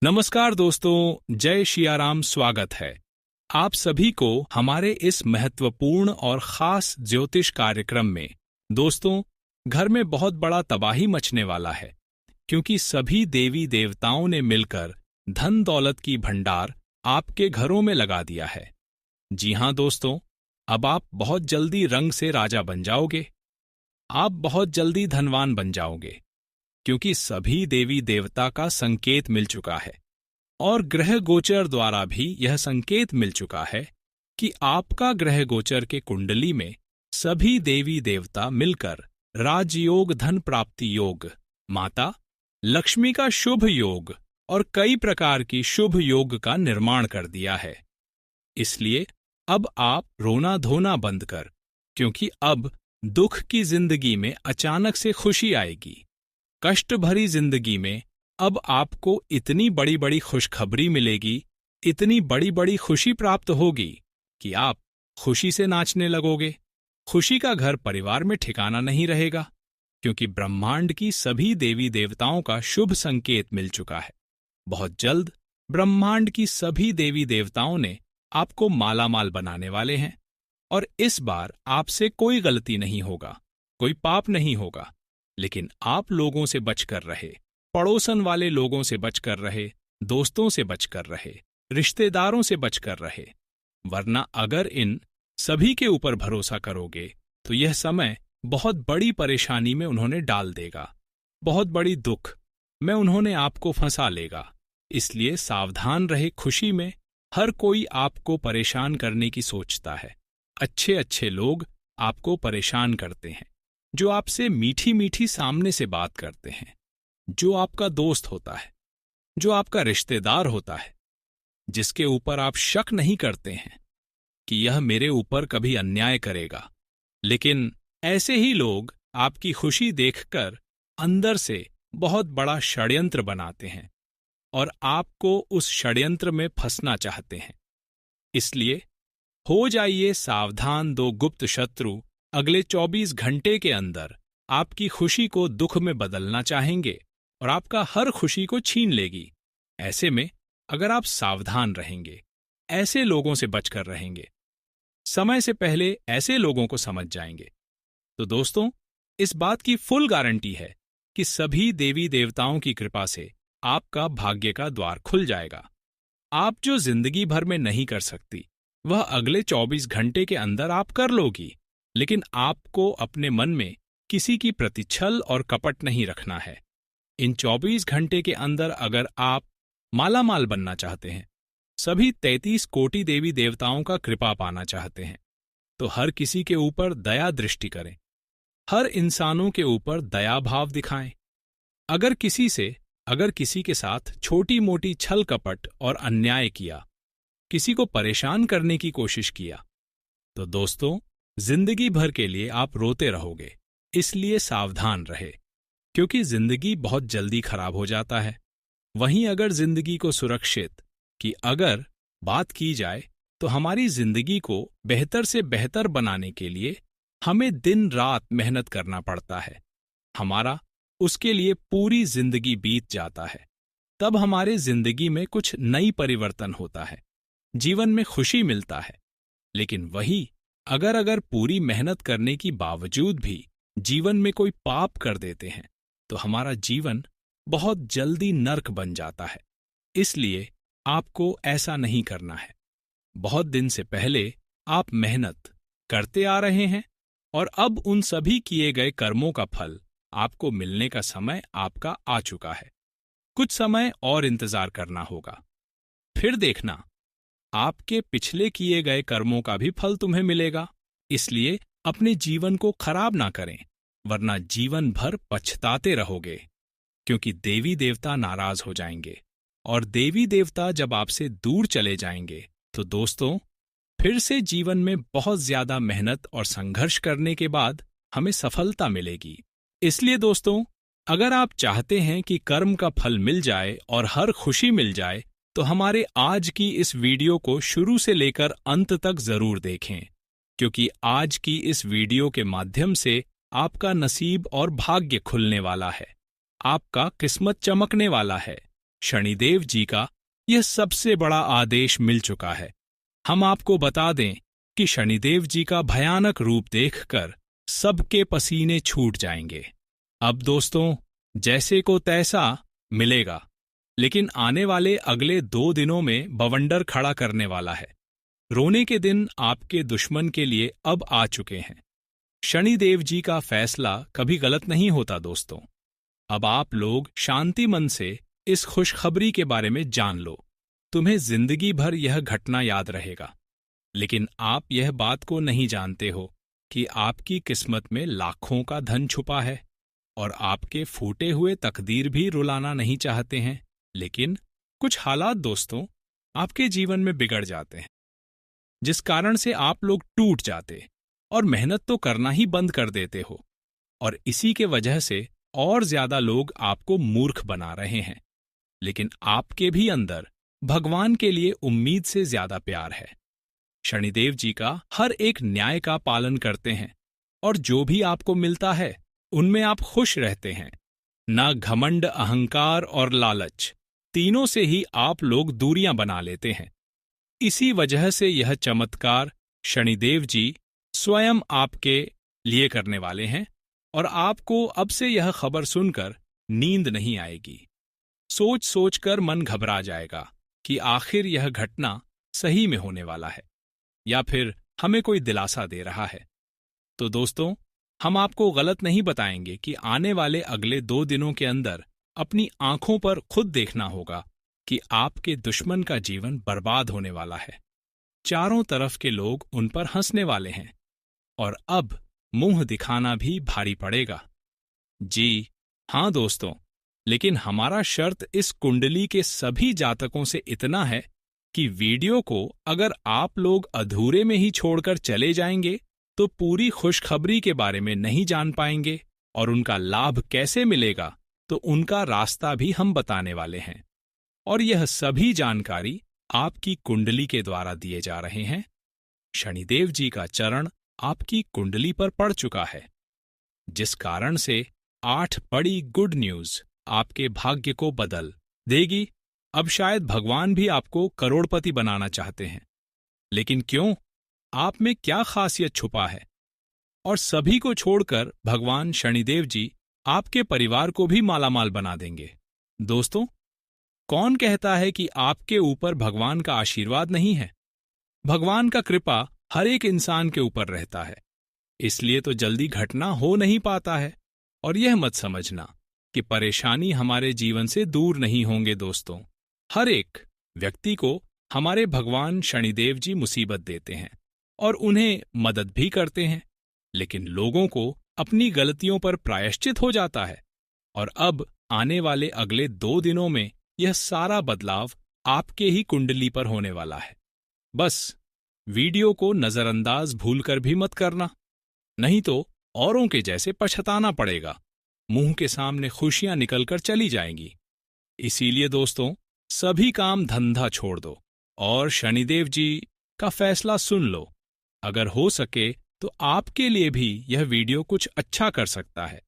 नमस्कार दोस्तों, जय शियाराम। स्वागत है आप सभी को हमारे इस महत्वपूर्ण और खास ज्योतिष कार्यक्रम में। दोस्तों, घर में बहुत बड़ा तबाही मचने वाला है, क्योंकि सभी देवी देवताओं ने मिलकर धन दौलत की भंडार आपके घरों में लगा दिया है। जी हां दोस्तों, अब आप बहुत जल्दी रंग से राजा बन जाओगे। आप बहुत जल्दी धनवान बन जाओगे, क्योंकि सभी देवी देवता का संकेत मिल चुका है और ग्रह गोचर द्वारा भी यह संकेत मिल चुका है कि आपका ग्रह गोचर के कुंडली में सभी देवी देवता मिलकर राजयोग, धन प्राप्ति योग, माता लक्ष्मी का शुभ योग और कई प्रकार की शुभ योग का निर्माण कर दिया है। इसलिए अब आप रोना धोना बंद कर, क्योंकि अब दुख की जिंदगी में अचानक से खुशी आएगी। कष्ट भरी जिंदगी में अब आपको इतनी बड़ी बड़ी खुशखबरी मिलेगी, इतनी बड़ी बड़ी खुशी प्राप्त होगी कि आप खुशी से नाचने लगोगे। खुशी का घर परिवार में ठिकाना नहीं रहेगा, क्योंकि ब्रह्मांड की सभी देवी देवताओं का शुभ संकेत मिल चुका है। बहुत जल्द ब्रह्मांड की सभी देवी देवताओं ने आपको मालामाल बनाने वाले हैं, और इस बार आपसे कोई गलती नहीं होगा, कोई पाप नहीं होगा। लेकिन आप लोगों से बचकर रहे, पड़ोसन वाले लोगों से बचकर रहे, दोस्तों से बचकर रहे, रिश्तेदारों से बचकर रहे, वरना अगर इन सभी के ऊपर भरोसा करोगे तो यह समय बहुत बड़ी परेशानी में उन्होंने डाल देगा, बहुत बड़ी दुख में उन्होंने आपको फंसा लेगा। इसलिए सावधान रहे। खुशी में हर कोई आपको परेशान करने की सोचता है। अच्छे अच्छे लोग आपको परेशान करते हैं, जो आपसे मीठी मीठी सामने से बात करते हैं, जो आपका दोस्त होता है, जो आपका रिश्तेदार होता है, जिसके ऊपर आप शक नहीं करते हैं कि यह मेरे ऊपर कभी अन्याय करेगा। लेकिन ऐसे ही लोग आपकी खुशी देखकर अंदर से बहुत बड़ा षड्यंत्र बनाते हैं और आपको उस षड्यंत्र में फंसना चाहते हैं। इसलिए हो जाइए सावधान। दो गुप्त शत्रु अगले 24 घंटे के अंदर आपकी खुशी को दुख में बदलना चाहेंगे और आपका हर खुशी को छीन लेगी। ऐसे में अगर आप सावधान रहेंगे, ऐसे लोगों से बचकर रहेंगे, समय से पहले ऐसे लोगों को समझ जाएंगे, तो दोस्तों इस बात की फुल गारंटी है कि सभी देवी देवताओं की कृपा से आपका भाग्य का द्वार खुल जाएगा। आप जो जिंदगी भर में नहीं कर सकती, वह अगले 24 घंटे के अंदर आप कर लोगी। लेकिन आपको अपने मन में किसी की प्रतिछल और कपट नहीं रखना है। इन 24 घंटे के अंदर अगर आप मालामाल बनना चाहते हैं, सभी 33 कोटि देवी देवताओं का कृपा पाना चाहते हैं, तो हर किसी के ऊपर दया दृष्टि करें, हर इंसानों के ऊपर दया भाव दिखाएं। अगर किसी के साथ छोटी मोटी छल कपट और अन्याय किया, किसी को परेशान करने की कोशिश किया, तो दोस्तों जिंदगी भर के लिए आप रोते रहोगे। इसलिए सावधान रहे, क्योंकि जिंदगी बहुत जल्दी खराब हो जाता है। वहीं अगर जिंदगी को सुरक्षित की अगर बात की जाए, तो हमारी जिंदगी को बेहतर से बेहतर बनाने के लिए हमें दिन रात मेहनत करना पड़ता है। हमारा उसके लिए पूरी जिंदगी बीत जाता है। तब हमारे जिंदगी में कुछ नई परिवर्तन होता है, जीवन में खुशी मिलता है। लेकिन वही अगर पूरी मेहनत करने की बावजूद भी जीवन में कोई पाप कर देते हैं, तो हमारा जीवन बहुत जल्दी नर्क बन जाता है। इसलिए आपको ऐसा नहीं करना है। बहुत दिन से पहले आप मेहनत करते आ रहे हैं और अब उन सभी किए गए कर्मों का फल आपको मिलने का समय आपका आ चुका है। कुछ समय और इंतजार करना होगा, फिर देखना आपके पिछले किए गए कर्मों का भी फल तुम्हें मिलेगा। इसलिए अपने जीवन को खराब ना करें, वरना जीवन भर पछताते रहोगे, क्योंकि देवी देवता नाराज हो जाएंगे। और देवी देवता जब आपसे दूर चले जाएंगे, तो दोस्तों फिर से जीवन में बहुत ज्यादा मेहनत और संघर्ष करने के बाद हमें सफलता मिलेगी। इसलिए दोस्तों, अगर आप चाहते हैं कि कर्म का फल मिल जाए और हर खुशी मिल जाए, तो हमारे आज की इस वीडियो को शुरू से लेकर अंत तक जरूर देखें, क्योंकि आज की इस वीडियो के माध्यम से आपका नसीब और भाग्य खुलने वाला है, आपका किस्मत चमकने वाला है। शनिदेव जी का यह सबसे बड़ा आदेश मिल चुका है। हम आपको बता दें कि शनिदेव जी का भयानक रूप देखकर सबके पसीने छूट जाएंगे। अब दोस्तों, जैसे को तैसा मिलेगा, लेकिन आने वाले अगले 2 दिनों में बवंडर खड़ा करने वाला है। रोने के दिन आपके दुश्मन के लिए अब आ चुके हैं। शनिदेव जी का फैसला कभी गलत नहीं होता दोस्तों। अब आप लोग शांति मन से इस खुशखबरी के बारे में जान लो। तुम्हें जिंदगी भर यह घटना याद रहेगा। लेकिन आप यह बात को नहीं जानते हो कि आपकी किस्मत में लाखों का धन छुपा है और आपके फूटे हुए तकदीर भी रुलाना नहीं चाहते हैं। लेकिन कुछ हालात दोस्तों आपके जीवन में बिगड़ जाते हैं, जिस कारण से आप लोग टूट जाते और मेहनत तो करना ही बंद कर देते हो, और इसी के वजह से और ज्यादा लोग आपको मूर्ख बना रहे हैं। लेकिन आपके भी अंदर भगवान के लिए उम्मीद से ज्यादा प्यार है। शनिदेव जी का हर एक न्याय का पालन करते हैं और जो भी आपको मिलता है उनमें आप खुश रहते हैं। ना घमंड, अहंकार और लालच, तीनों से ही आप लोग दूरियां बना लेते हैं। इसी वजह से यह चमत्कार शनिदेव जी स्वयं आपके लिए करने वाले हैं और आपको अब से यह खबर सुनकर नींद नहीं आएगी। सोच सोचकर मन घबरा जाएगा कि आखिर यह घटना सही में होने वाला है या फिर हमें कोई दिलासा दे रहा है। तो दोस्तों, हम आपको गलत नहीं बताएंगे कि आने वाले अगले 2 दिनों के अंदर अपनी आंखों पर खुद देखना होगा कि आपके दुश्मन का जीवन बर्बाद होने वाला है। चारों तरफ के लोग उन पर हंसने वाले हैं और अब मुंह दिखाना भी भारी पड़ेगा। जी हां दोस्तों, लेकिन हमारा शर्त इस कुंडली के सभी जातकों से इतना है कि वीडियो को अगर आप लोग अधूरे में ही छोड़कर चले जाएंगे तो पूरी खुशखबरी के बारे में नहीं जान पाएंगे और उनका लाभ कैसे मिलेगा तो उनका रास्ता भी हम बताने वाले हैं। और यह सभी जानकारी आपकी कुंडली के द्वारा दिए जा रहे हैं। शनिदेव जी का चरण आपकी कुंडली पर पड़ चुका है, जिस कारण से 8 बड़ी गुड न्यूज आपके भाग्य को बदल देगी। अब शायद भगवान भी आपको करोड़पति बनाना चाहते हैं, लेकिन क्यों? आप में क्या खासियत छुपा है? और सभी को छोड़कर भगवान शनिदेव जी आपके परिवार को भी मालामाल बना देंगे। दोस्तों, कौन कहता है कि आपके ऊपर भगवान का आशीर्वाद नहीं है? भगवान का कृपा हर एक इंसान के ऊपर रहता है, इसलिए तो जल्दी घटना हो नहीं पाता है। और यह मत समझना कि परेशानी हमारे जीवन से दूर नहीं होंगे दोस्तों। हर एक व्यक्ति को हमारे भगवान शनिदेव जी मुसीबत देते हैं और उन्हें मदद भी करते हैं, लेकिन लोगों को अपनी गलतियों पर प्रायश्चित हो जाता है। और अब आने वाले अगले 2 दिनों में यह सारा बदलाव आपके ही कुंडली पर होने वाला है। बस वीडियो को नजरअंदाज भूलकर भी मत करना, नहीं तो औरों के जैसे पछताना पड़ेगा। मुंह के सामने खुशियां निकलकर चली जाएंगी। इसीलिए दोस्तों, सभी काम धंधा छोड़ दो और शनिदेव जी का फैसला सुन लो। अगर हो सके तो आपके लिए भी यह वीडियो कुछ अच्छा कर सकता है।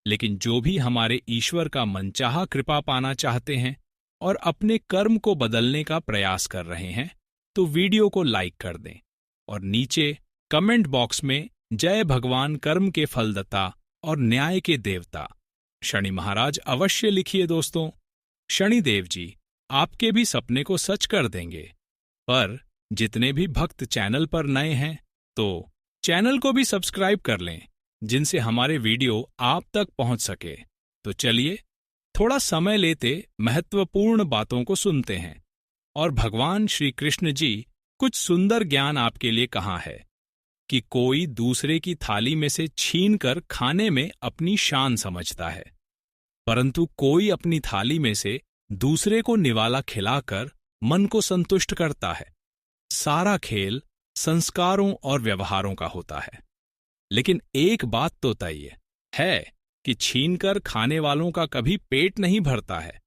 लेकिन जो भी हमारे ईश्वर का मनचाहा कृपा पाना चाहते हैं और अपने कर्म को बदलने का प्रयास कर रहे हैं, तो वीडियो को लाइक कर दें और नीचे कमेंट बॉक्स में जय भगवान कर्म के फलदाता और न्याय के देवता शनि महाराज अवश्य लिखिए दोस्तों। शनिदेव जी आपके भी सपने को सच कर देंगे। पर जितने भी भक्त चैनल पर नए हैं तो चैनल को भी सब्सक्राइब कर लें, जिनसे हमारे वीडियो आप तक पहुंच सके। तो चलिए थोड़ा समय लेते महत्वपूर्ण बातों को सुनते हैं और भगवान श्री कृष्ण जी कुछ सुंदर ज्ञान आपके लिए कहा है कि कोई दूसरे की थाली में से छीनकर खाने में अपनी शान समझता है, परंतु कोई अपनी थाली में से दूसरे को निवाला खिलाकर मन को संतुष्ट करता है। सारा खेल संस्कारों और व्यवहारों का होता है। लेकिन एक बात तो तय है कि छीनकर खाने वालों का कभी पेट नहीं भरता है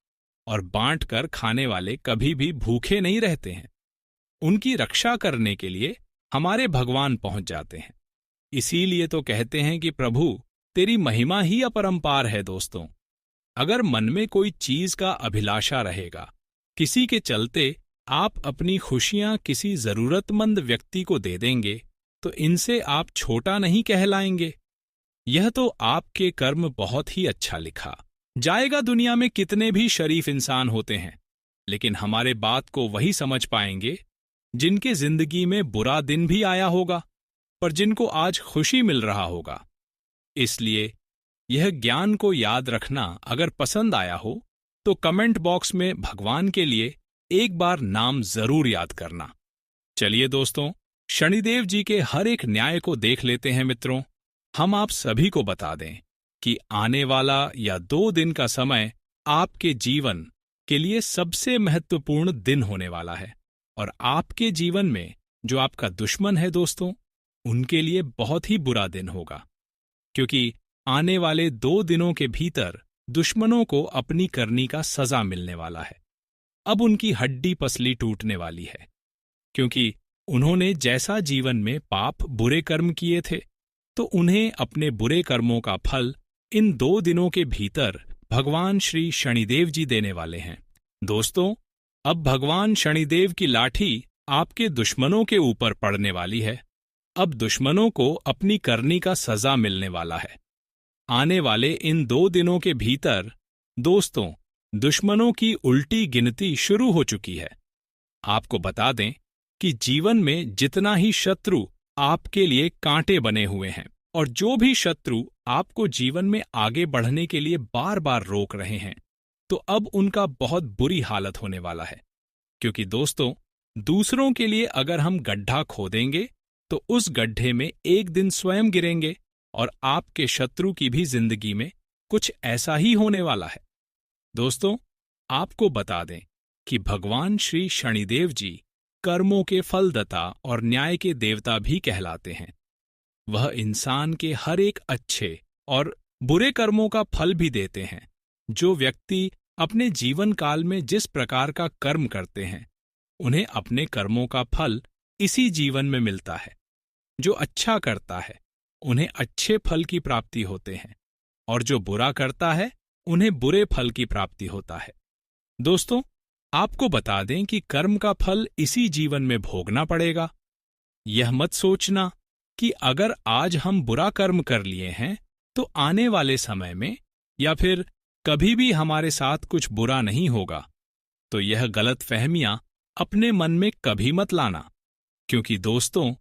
और बांटकर खाने वाले कभी भी भूखे नहीं रहते हैं। उनकी रक्षा करने के लिए हमारे भगवान पहुंच जाते हैं। इसीलिए तो कहते हैं कि प्रभु तेरी महिमा ही अपरंपार है दोस्तों। अगर मन में कोई चीज का अभिलाषा रहेगा, किसी के चलते आप अपनी खुशियां किसी जरूरतमंद व्यक्ति को दे देंगे, तो इनसे आप छोटा नहीं कहलाएंगे। यह तो आपके कर्म बहुत ही अच्छा लिखा जाएगा। दुनिया में कितने भी शरीफ इंसान होते हैं, लेकिन हमारे बात को वही समझ पाएंगे जिनके जिंदगी में बुरा दिन भी आया होगा, पर जिनको आज खुशी मिल रहा होगा। इसलिए यह ज्ञान को याद रखना अगर पसंद आया हो तो कमेंट बॉक्स में भगवान के लिए एक बार नाम जरूर याद करना। चलिए दोस्तों, शनिदेव जी के हर एक न्याय को देख लेते हैं। मित्रों, हम आप सभी को बता दें कि आने वाला या 2 दिन का समय आपके जीवन के लिए सबसे महत्वपूर्ण दिन होने वाला है, और आपके जीवन में जो आपका दुश्मन है दोस्तों, उनके लिए बहुत ही बुरा दिन होगा, क्योंकि आने वाले 2 दिनों के भीतर दुश्मनों को अपनी करनी का सजा मिलने वाला है। अब उनकी हड्डी पसली टूटने वाली है, क्योंकि उन्होंने जैसा जीवन में पाप बुरे कर्म किए थे, तो उन्हें अपने बुरे कर्मों का फल इन 2 दिनों के भीतर भगवान श्री शनिदेव जी देने वाले हैं। दोस्तों, अब भगवान शनिदेव की लाठी आपके दुश्मनों के ऊपर पड़ने वाली है। अब दुश्मनों को अपनी करनी का सजा मिलने वाला है। आने वाले इन 2 दिनों के भीतर दोस्तों, दुश्मनों की उल्टी गिनती शुरू हो चुकी है। आपको बता दें कि जीवन में जितना ही शत्रु आपके लिए कांटे बने हुए हैं, और जो भी शत्रु आपको जीवन में आगे बढ़ने के लिए बार बार रोक रहे हैं, तो अब उनका बहुत बुरी हालत होने वाला है। क्योंकि दोस्तों, दूसरों के लिए अगर हम गड्ढा खोदेंगे तो उस गड्ढे में एक दिन स्वयं गिरेंगे, और आपके शत्रु की भी जिंदगी में कुछ ऐसा ही होने वाला है। दोस्तों, आपको बता दें कि भगवान श्री शनिदेव जी कर्मों के फलदाता और न्याय के देवता भी कहलाते हैं। वह इंसान के हर एक अच्छे और बुरे कर्मों का फल भी देते हैं। जो व्यक्ति अपने जीवन काल में जिस प्रकार का कर्म करते हैं, उन्हें अपने कर्मों का फल इसी जीवन में मिलता है। जो अच्छा करता है, उन्हें अच्छे फल की प्राप्ति होते हैं, और जो बुरा करता है, उन्हें बुरे फल की प्राप्ति होता है। दोस्तों, आपको बता दें कि कर्म का फल इसी जीवन में भोगना पड़ेगा। यह मत सोचना कि अगर आज हम बुरा कर्म कर लिए हैं तो आने वाले समय में या फिर कभी भी हमारे साथ कुछ बुरा नहीं होगा। तो यह गलत फहमियां अपने मन में कभी मत लाना, क्योंकि दोस्तों,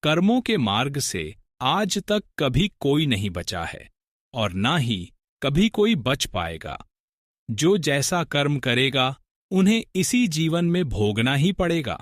कर्मों के मार्ग से आज तक कभी कोई नहीं बचा है, और ना ही कभी कोई बच पाएगा। जो जैसा कर्म करेगा, उन्हें इसी जीवन में भोगना ही पड़ेगा।